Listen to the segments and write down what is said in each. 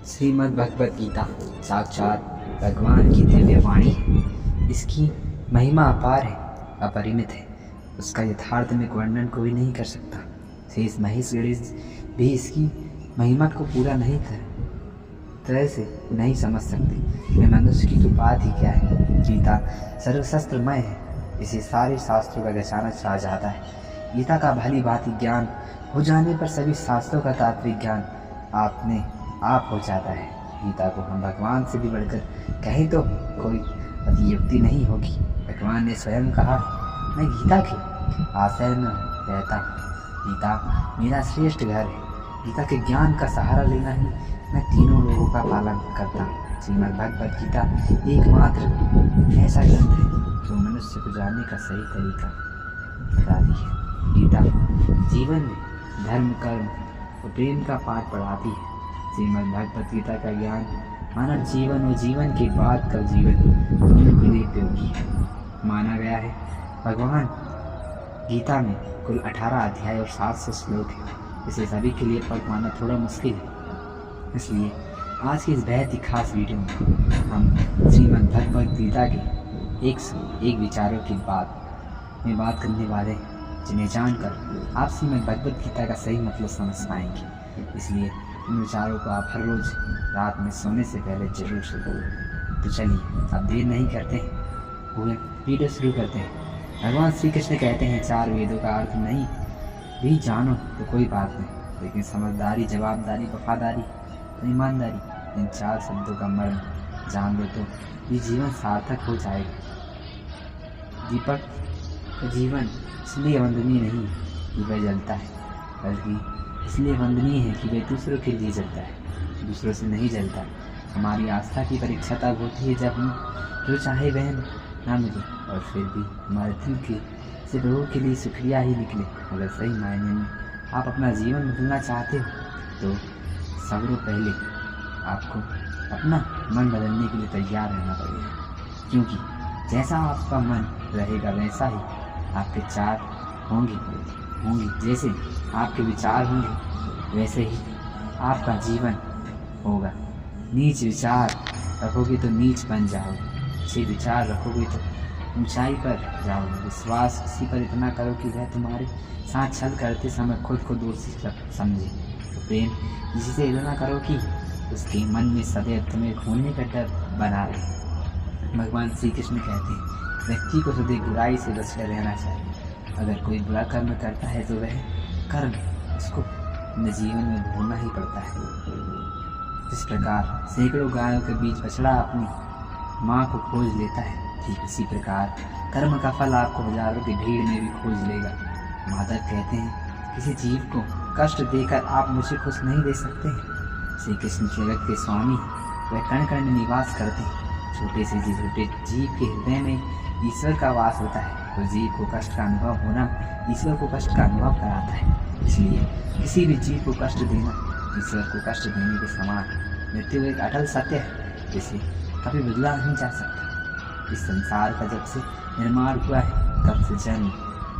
श्रीमद् भगवद गीता साक्षात भगवान की दिव्य वाणी है। इसकी महिमा अपार है, अपरिमित है। उसका यथार्थमिक वर्णन कोई नहीं कर सकता। शेष महेश गणेश भी इसकी महिमा को पूरा नहीं तरह से नहीं समझ सकते। मैं मनुष्य की तो बात ही क्या है। गीता सर्वशस्त्रमय है, इसे सारे शास्त्रों का अचानक छा जाता है। गीता का भली भांति ज्ञान हो जाने पर सभी शास्त्रों का तात्विक ज्ञान आप हो जाता है। गीता को हम भगवान से भी बढ़कर कहें तो कोई अतियुक्ति नहीं होगी। भगवान ने स्वयं कहा, मैं गीता के आश्रय में रहता हूँ। गीता मेरा श्रेष्ठ घर है। गीता के ज्ञान का सहारा लेना ही मैं तीनों लोगों का पालन करता हूँ। श्रीमद् भगवद गीता एकमात्र ऐसा ग्रंथ है जो मनुष्य को जानने का सही तरीका बताती है। गीता जीवन में धर्म, कर्म और प्रेम का पाठ पढ़ाती है। श्रीमद् भगवद गीता का ज्ञान मानव जीवन और जीवन के बाद का जीवन दोनों के लिए उपयोगी है माना गया है। भगवान गीता में कुल 18 अध्याय और 700 श्लोक है। इसे सभी के लिए पढ़ पाना थोड़ा मुश्किल है, इसलिए आज की इस बेहद ही खास वीडियो में हम श्रीमद् भगवद गीता के एक विचारों की बात करने वाले हैं, जिन्हें जानकर आप श्रीमद् भगवद गीता का सही मतलब समझ पाएंगे। इसलिए इन विचारों को आप हर रोज रात में सोने से पहले जरूर सुनें। तो चलिए अब देर नहीं करते हुए वीडियो शुरू करते हैं। भगवान श्री कृष्ण कहते हैं, 4 वेदों का अर्थ नहीं भी जानो तो कोई बात नहीं, लेकिन समझदारी, जवाबदारी, वफादारी और ईमानदारी, इन 4 शब्दों का मर्म जान लो तो ये जीवन सार्थक हो जाएगा। दीपक का जीवन इसलिए वंदनीय नहीं कि वह जलता है, बल्कि इसलिए वंदनीय है कि वह दूसरों के लिए जलता है, दूसरों से नहीं जलता। हमारी आस्था की परीक्षा तब होती है जब हम जो चाहे वह ना मिले और फिर भी हमारे दिल के से प्रभु के लिए शुक्रिया ही निकले। अगर सही मायने में आप अपना जीवन बदलना चाहते हो तो सबसे पहले आपको अपना मन बदलने के लिए तैयार रहना पड़ेगा, क्योंकि जैसा आपका मन रहेगा वैसा ही आपके विचार होंगे। जैसे आपके विचार होंगे वैसे ही आपका जीवन होगा। नीच विचार रखोगे तो नीच बन जाओगे, अच्छे विचार रखोगे तो ऊंचाई पर जाओगे। विश्वास किसी पर इतना करो कि वह तुम्हारे साथ छल करते समय खुद को दोषी समझे। तो प्रेम किसी से इतना करो कि उसके मन में सदैव तुम्हें खोने का डर बना रहे। भगवान श्री कृष्ण कहते हैं, व्यक्ति को सदैव बुराई से बचकर रहना चाहिए। अगर कोई बुरा कर्म करता है तो वह कर्म उसको अपने जीवन में भोगना ही पड़ता है। जिस प्रकार सैकड़ों गायों के बीच बछड़ा अपनी माँ को खोज लेता है, ठीक उसी प्रकार कर्म का फल आपको हजारों की भीड़ में भी खोज लेगा। माधव कहते हैं, किसी जीव को कष्ट देकर आप मुझे खुश नहीं दे सकते हैं। श्री कृष्ण जगत के स्वामी, वह कण कण में निवास करते हैं। छोटे से छोटे जीव के हृदय में ईश्वर का वास होता है। तो जीव को कष्ट का अनुभव होना ईश्वर को कष्ट का अनुभव कराता है। इसलिए किसी भी जीव को कष्ट देना ईश्वर को कष्ट देने के समान है। मृत्यु एक अटल सत्य है, जिसे कभी बदला नहीं जा सकता। इस संसार का जब से निर्माण हुआ है तब से जन्म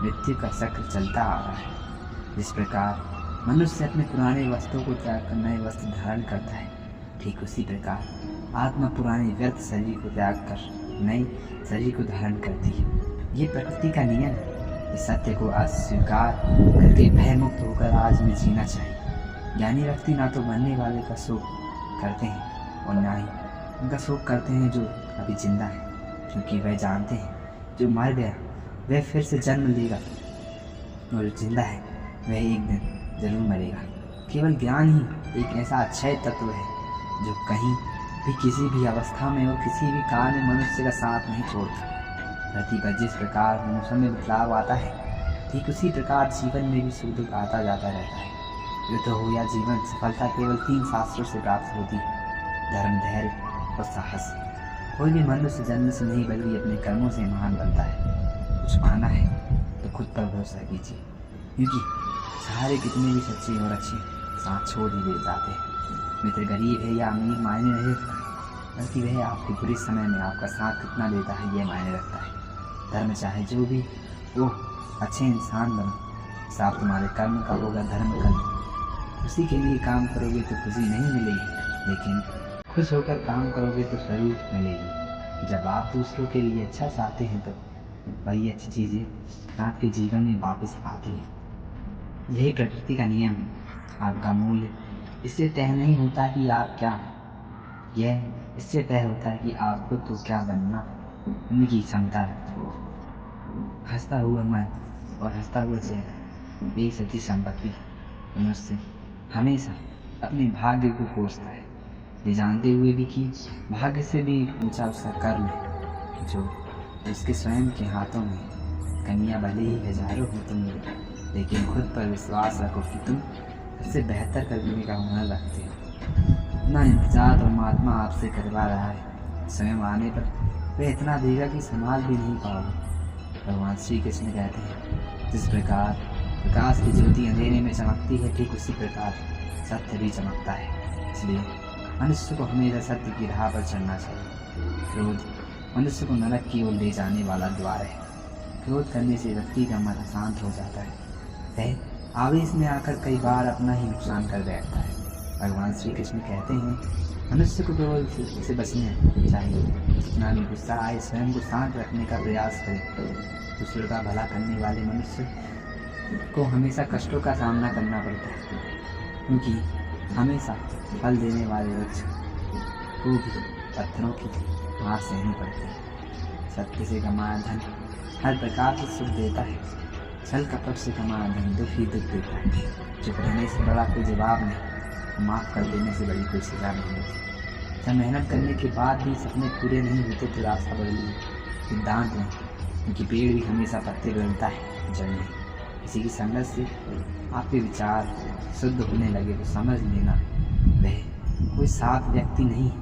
मृत्यु का चक्र चलता आ रहा है। जिस प्रकार मनुष्य अपने पुराने वस्त्रों को त्याग कर नए वस्त्र धारण करता है, ठीक उसी प्रकार आत्मा पुराने व्यर्थ शरीर को त्याग कर नई शरीर को धारण करती है। ये प्रकृति का नियम है। इस सत्य को अस्वीकार करके भय मुक्त होकर आज में जीना चाहिए। ज्ञानी व्यक्ति ना तो मरने वाले का शोक करते हैं और ना ही उनका शोक करते हैं जो अभी जिंदा है, क्योंकि वह जानते हैं जो मर गया वह फिर से जन्म लेगा और जो जिंदा है वह एक दिन जरूर मरेगा। केवल ज्ञान ही एक ऐसा अक्षय तत्व है जो कहीं भी किसी भी अवस्था में और किसी भी काल में मनुष्य का साथ नहीं छोड़ता। धरती पर जिस प्रकार मौसम में बदलाव आता है, ठीक उसी प्रकार जीवन में भी सुख दुख आता जाता रहता है। युद्ध हो या जीवन, सफलता केवल 3 शास्त्रों से प्राप्त होती है, धर्म, धैर्य और साहस। कोई भी मनुष्य जन्म से नहीं बल्कि अपने कर्मों से महान बनता है। कुछ पाना है तो खुद पर भरोसा कीजिए, क्योंकि सारे कितने भी सच्चे और अच्छे साथ छोड़ ही दे जाते हैं। मित्र गरीब है या अमीर मायने नहीं रखता, बल्कि वह आपके बुरे समय में आपका साथ कितना देता है यह मायने रखता है। धर्म चाहे जो भी वो अच्छे इंसान बनो, हिसाब तुम्हारे कर्म का होगा धर्म कर्म। उसी के लिए काम करोगे तो खुशी नहीं मिलेगी, लेकिन खुश होकर काम करोगे तो ज़रूर मिलेगी। जब आप दूसरों के लिए अच्छा चाहते हैं तो वही अच्छी चीज़ें आपके जीवन में वापस आती हैं। यही प्रकृति का नियम है। आपका मूल्य इससे तय नहीं होता कि आप क्या हैं, यह इससे तय होता है कि आपको तो क्या बनना उनकी क्षमता रखते हो। हंसता हुआ मन और हंसता हुआ चेहरा यही सच्ची संपत्ति है। मनुष्य हमेशा अपने भाग्य को कोसता है, ये जानते हुए भी कि भाग्य से भी ऊंचा उसका कर्म है, जो उसके स्वयं के हाथों में। कमियां भले ही हजारों हो तुम में, लेकिन खुद पर विश्वास रखो कि तुम सबसे बेहतर करने का हुनर रखते हो। इतना इंतजार परमात्मा आपसे करवा रहा है, स्वयं आने पर वह इतना देगा कि संभाल भी नहीं पाओगे। भगवान श्री कृष्ण कहते हैं, जिस प्रकार प्रकाश की ज्योति अंधेरे में चमकती है, ठीक उसी प्रकार सत्य भी चमकता है। इसलिए मनुष्य को हमेशा सत्य की राह पर चलना चाहिए। क्रोध मनुष्य को नरक की ओर ले जाने वाला द्वार है। क्रोध करने से व्यक्ति का मन अशांत हो जाता है, वह आवेश में आकर कई बार अपना ही नुकसान कर बैठता है। भगवान श्री कृष्ण कहते हैं, मनुष्य को क्रोध से बचना चाहिए। जितना भी गुस्सा आए स्वयं को शांत रखने का प्रयास करें। दूसरों का भला करने वाले मनुष्य को हमेशा कष्टों का सामना करना पड़ता है, क्योंकि हमेशा फल देने वाले वृक्ष को भी पत्थरों की मार सहनी पड़ती है। सत्य से कमाया धन हर प्रकार से सुख देता है, छल कपट से कमाया धन दुख ही दुख देता है। चुप रहने से बड़ा कोई जवाब नहीं, माफ़ कर देने से बड़ी कोई सजा नहीं होती। जब मेहनत करने के बाद भी सपने पूरे नहीं होते तो रास्ता बदलिए। सिद्धांत नहीं, क्योंकि पेड़ भी हमेशा पत्ते बदलता है, जड़ नहीं। किसी की संगत से आपके विचार शुद्ध होने लगे तो समझ लेना वह कोई साफ व्यक्ति नहीं है।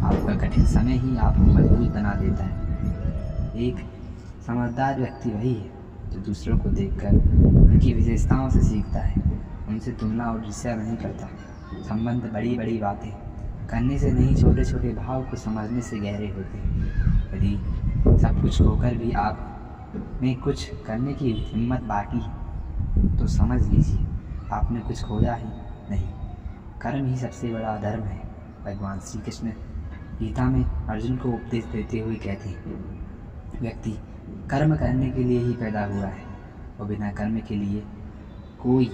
आपका कठिन समय ही आपको मजबूत बना देता है। एक समझदार व्यक्ति वही है जो दूसरों को देखकर उनकी विशेषताओं से सीखता है, उनसे तुलना और ईर्ष्या नहीं करता। संबंध बड़ी बड़ी बातें करने से नहीं, छोटे छोटे भाव को समझने से गहरे होते हैं। यदि सब कुछ होकर भी आप में कुछ करने की हिम्मत बाकी है तो समझ लीजिए आपने कुछ खोया ही नहीं। कर्म ही सबसे बड़ा धर्म है। भगवान श्री कृष्ण गीता में अर्जुन को उपदेश देते हुए कहते हैं, व्यक्ति कर्म करने के लिए ही पैदा हुआ है और बिना कर्म के लिए कोई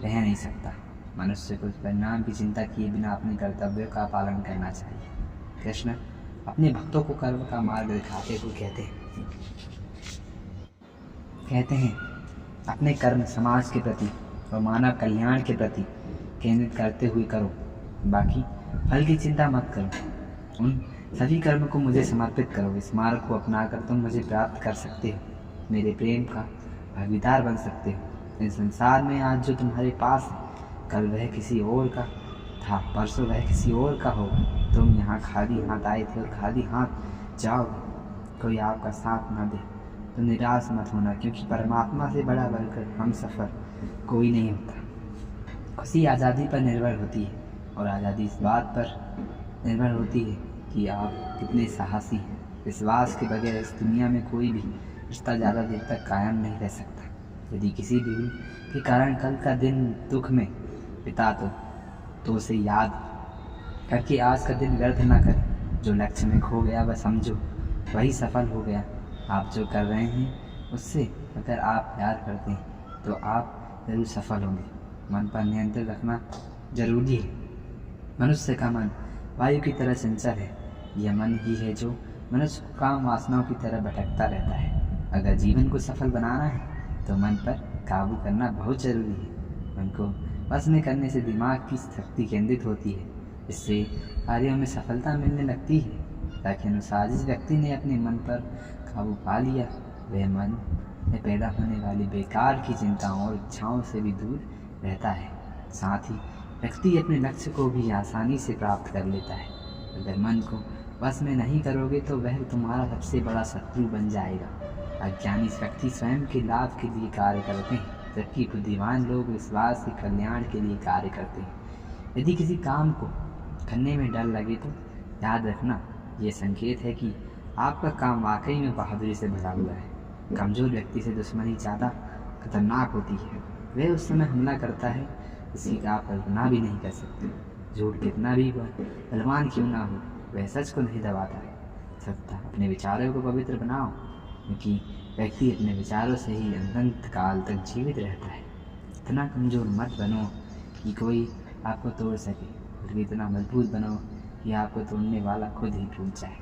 रह नहीं सकता। मनुष्य को परिणाम की चिंता किए बिना अपने कर्तव्यों का पालन करना चाहिए। कृष्ण अपने भक्तों को कर्म का मार्ग दिखाते हुए कहते हैं अपने कर्म समाज के प्रति और मानव कल्याण के प्रति केंद्रित करते हुए करो, बाकी फल की चिंता मत करो। उन सभी कर्म को मुझे समर्पित करो। इस मार्ग को अपनाकर तुम मुझे प्राप्त कर सकते हो, मेरे प्रेम का भागीदार बन सकते हो। इस संसार में आज जो तुम्हारे पास है, कल वह किसी और का था, परसों वह किसी और का होगा। तुम यहाँ खाली हाथ आए थे और खाली हाथ जाओगे। कोई आपका साथ ना दे तो निराश मत होना, क्योंकि परमात्मा से बड़ा बनकर हम सफ़र कोई नहीं होता। खुशी आज़ादी पर निर्भर होती है और आज़ादी इस बात पर निर्भर होती है कि आप कितने साहसी हैं। विश्वास के बगैर इस दुनिया में कोई भी रिश्ता ज़्यादा देर तक कायम नहीं रह सकता। यदि किसी भी के कारण कल का दिन दुख में बिता तो उसे याद करके आज का दिन व्यर्थ ना करें। जो लक्ष्य में खो गया वह समझो वही सफल हो गया। आप जो कर रहे हैं उससे अगर आप प्यार करते हैं तो आप ज़रूर सफल होंगे। मन पर नियंत्रण रखना जरूरी है। मनुष्य का मन वायु की तरह चंचल है। यह मन ही है जो मनुष्य को काम वासनाओं की तरह भटकता रहता है। अगर जीवन को सफल बनाना है तो मन पर काबू करना बहुत ज़रूरी है। मन को बस में करने से दिमाग की शक्ति केंद्रित होती है, इससे कार्यों में सफलता मिलने लगती है। ताकि अनुसार जिस व्यक्ति ने अपने मन पर काबू पा लिया वह मन में पैदा होने वाली बेकार की चिंताओं और इच्छाओं से भी दूर रहता है। साथ ही व्यक्ति अपने लक्ष्य को भी आसानी से प्राप्त कर लेता है। अगर मन को बस में नहीं करोगे तो वह तुम्हारा सबसे बड़ा शत्रु बन जाएगा। अज्ञानी व्यक्ति स्वयं के लाभ के लिए कार्य करते हैं, जबकि बुद्धिमान लोग विश्वास के कल्याण के लिए कार्य करते हैं। यदि किसी काम को करने में डर लगे तो याद रखना ये संकेत है कि आपका काम वाकई में बहादुरी से भरा हुआ है। कमज़ोर व्यक्ति से दुश्मनी ज़्यादा खतरनाक होती है। वह उस समय हमला करता है जिसकी आप कल्पना भी नहीं कर सकते। झूठ कितना भी बलवान क्यों ना हो, वह सच को नहीं दबाता सकता। अपने विचारों को पवित्र बनाओ, क्योंकि व्यक्ति अपने विचारों से ही अनंत काल तक जीवित रहता है। इतना कमज़ोर मत बनो कि कोई आपको तोड़ सके, बल्कि इतना मजबूत बनो कि आपको तोड़ने वाला खुद ही टूट जाए।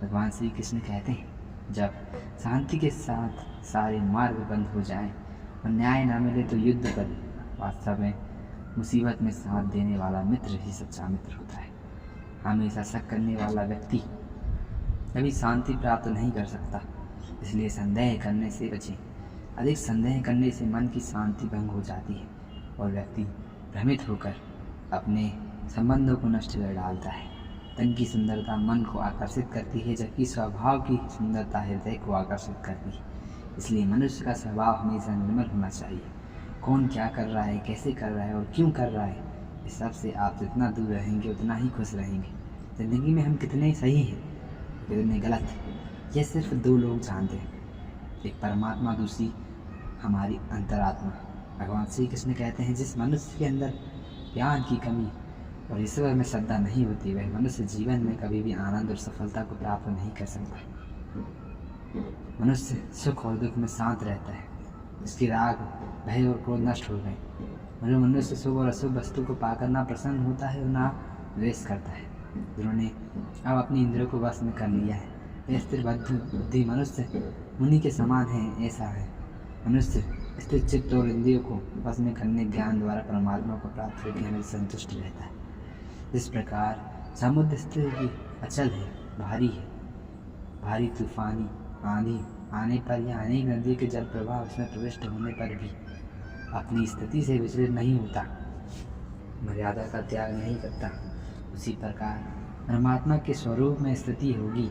भगवान श्री कृष्ण कहते हैं, जब शांति के साथ सारे मार्ग बंद हो जाएं और न्याय ना मिले तो युद्ध करें। वास्तव में मुसीबत में साथ देने वाला मित्र ही सच्चा मित्र होता है। हमेशा शक करने वाला व्यक्ति कभी शांति प्राप्त नहीं कर सकता, इसलिए संदेह करने से बचें। अधिक संदेह करने से मन की शांति भंग हो जाती है और व्यक्ति भ्रमित होकर अपने संबंधों को नष्ट कर डालता है। तन की सुंदरता मन को आकर्षित करती है, जबकि स्वभाव की सुंदरता हृदय को आकर्षित करती है। इसलिए मनुष्य का स्वभाव हमेशा निर्मल होना चाहिए। कौन क्या कर रहा है, कैसे कर रहा है और क्यों कर रहा है, इस सब से आप जितना दूर रहेंगे उतना ही खुश रहेंगे। ज़िंदगी में हम कितने सही हैं, कितने गलत, यह सिर्फ दो लोग जानते हैं, एक परमात्मा, दूसरी हमारी अंतरात्मा। भगवान श्री कृष्ण कहते हैं, जिस मनुष्य के अंदर ज्ञान की कमी और ईश्वर में श्रद्धा नहीं होती, वह मनुष्य जीवन में कभी भी आनंद और सफलता को प्राप्त नहीं कर सकता। मनुष्य सुख और दुख में शांत रहता है, इसकी राग, भय और क्रोध नष्ट हो गए। मनुष्य शुभ और अशुभ वस्तु को पाकर ना प्रसन्न होता है और ना द्वेष करता है। जिन्होंने अब अपनी इंद्रियों को वश में कर लिया है, वे स्थिर बुद्धि मनुष्य मुनि के समान है। ऐसा है मनुष्य स्थिर चित्त और इंद्रियों को वश में करने ज्ञान द्वारा परमात्मा को प्राप्त करके हमें संतुष्ट रहता है। जिस प्रकार समुद्र स्थिर भी अचल है, भारी है, भारी तूफानी आंधी आने पर या अनेक नदियों के जल प्रवाह उसमें प्रविष्ट होने पर भी अपनी स्थिति से विचलित नहीं होता, मर्यादा का त्याग नहीं करता, उसी प्रकार परमात्मा के स्वरूप में स्थिति होगी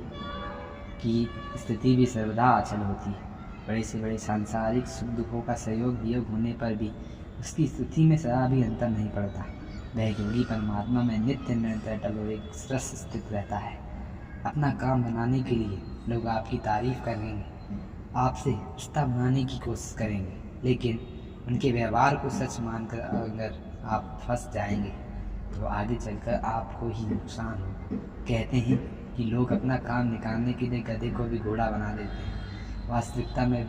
कि स्थिति भी सर्वदा अचल होती है। बड़े से बड़े सांसारिक सुख दुखों का सहयोग वियोग होने पर भी उसकी स्थिति में सदा भी अंतर नहीं पड़ता। वह योगी परमात्मा में नित्य निरंतर अटल और एक रस स्थित रहता है। अपना काम बनाने के लिए लोग आपकी तारीफ करेंगे, आपसे रिश्ता बनाने की कोशिश करेंगे, लेकिन उनके व्यवहार को सच मानकर अगर आप फंस जाएंगे तो आगे चलकर आपको ही नुकसान हो। कहते हैं कि लोग अपना काम निकालने के लिए गधे को भी घोड़ा बना देते हैं। वास्तविकता में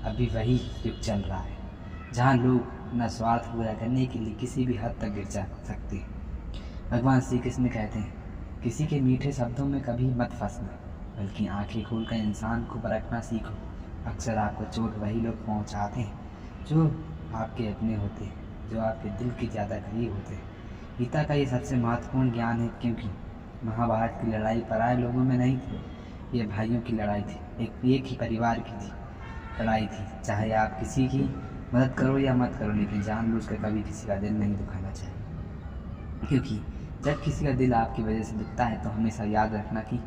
अभी वही युग चल रहा है, जहाँ लोग अपना स्वार्थ पूरा करने के लिए किसी भी हद तक गिर जा सकते हैं। भगवान श्री कृष्ण कहते हैं, किसी के मीठे शब्दों में कभी मत फंसना, बल्कि आंखें खोलकर इंसान को परखना सीखो। अक्सर आपको चोट वही लोग पहुंचाते हैं जो आपके अपने होते हैं, जो आपके दिल के ज़्यादा करीब होते हैं। गीता का ये सबसे महत्वपूर्ण ज्ञान है, क्योंकि महाभारत की लड़ाई पराये लोगों में नहीं थी, ये भाइयों की लड़ाई थी, एक ही परिवार की लड़ाई थी। चाहे आप किसी की मदद करो या मत करो, लेकिन जानबूझकर कभी किसी का दिल नहीं दुखाना चाहिए, क्योंकि जब किसी का दिल आपकी वजह से दुखता है तो हमेशा याद रखना कि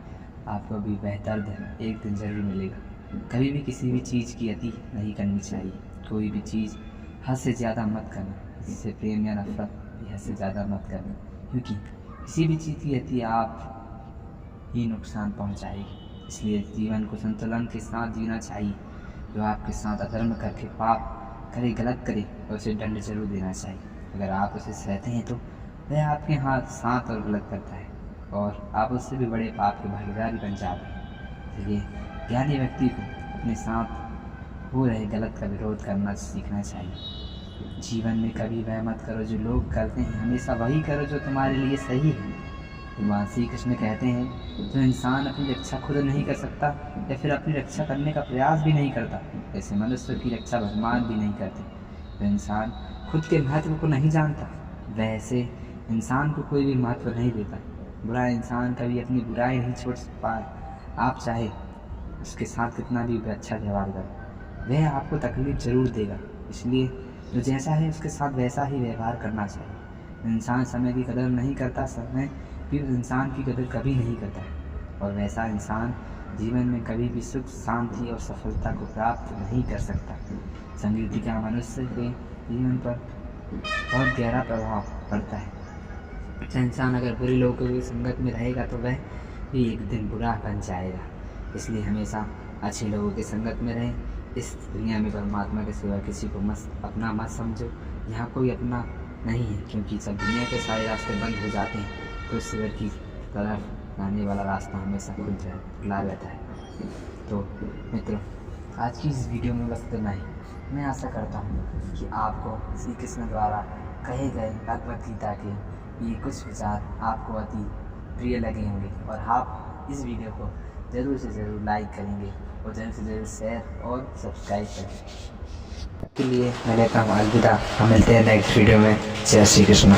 आपको भी वह दर्द एक दिन जरूर मिलेगा। कभी भी किसी भी चीज़ की अति नहीं करनी चाहिए। कोई भी चीज़ हद से ज़्यादा मत करना, इससे प्रेम या नफरत भी हद से ज़्यादा मत करना, क्योंकि किसी भी चीज़ की अति आप ही नुकसान पहुंचाएगी। इसलिए जीवन को संतुलन के साथ जीना चाहिए। जो आपके साथ अधर्म करके पाप करे, गलत करे, और उसे दंड जरूर देना चाहिए। अगर आप उसे सहते हैं तो वह आपके हाथ साथ और गलत करता है और आप उससे भी बड़े पाप के भागीदारी बन जाते हैं। इसलिए ज्ञानी व्यक्ति को अपने साथ हो रहे गलत का विरोध करना सीखना चाहिए। जीवन में कभी वह मत करो जो लोग करते हैं, हमेशा वही करो जो तुम्हारे लिए सही है। भगवान श्री कृष्ण कहते हैं, जो इंसान अपनी रक्षा खुद नहीं कर सकता या फिर अपनी रक्षा करने का प्रयास भी नहीं करता, ऐसे मनुष्य की रक्षा भगवान भी नहीं करते। जो इंसान खुद के महत्व को नहीं जानता, वैसे इंसान को कोई भी महत्व नहीं देता। बुरा इंसान कभी अपनी बुराई नहीं छोड़ पाए, आप चाहे उसके साथ कितना भी अच्छा व्यवहार करें, वह आपको तकलीफ जरूर देगा। इसलिए जो जैसा है उसके साथ वैसा ही व्यवहार करना चाहिए। इंसान समय की कदर नहीं करता, समय भी उस इंसान की कदर कभी नहीं करता, और वैसा इंसान जीवन में कभी भी सुख, शांति और सफलता को प्राप्त नहीं कर सकता। समृद्धि का मनुष्य के जीवन पर बहुत गहरा प्रभाव पड़ता है। अच्छा इंसान अगर बुरे लोगों की संगत में रहेगा तो वह भी एक दिन बुरा बन जाएगा। इसलिए हमेशा अच्छे लोगों की संगत में रहें। इस दुनिया में परमात्मा के सिवा किसी को अपना मत समझो। यहाँ कोई अपना नहीं है, क्योंकि जब दुनिया के सारे रास्ते बंद हो जाते हैं तो ईश्वर की तरफ आने वाला रास्ता हमेशा खुला रहता है। तो मित्रों, आज की इस वीडियो में बस इतना ही। मैं आशा करता हूँ कि आपको श्री कृष्ण द्वारा कहे गए भगवद गीता के ये कुछ विचार आपको अति प्रिय लगे होंगे और आप इस वीडियो को ज़रूर से ज़रूर लाइक करेंगे और ज़रूर से ज़रूर शेयर और सब्सक्राइब करेंगे। के लिए मैं लेता हूँ अलविदा। हम मिलते हैं नेक्स्ट वीडियो में। जय श्री कृष्ण।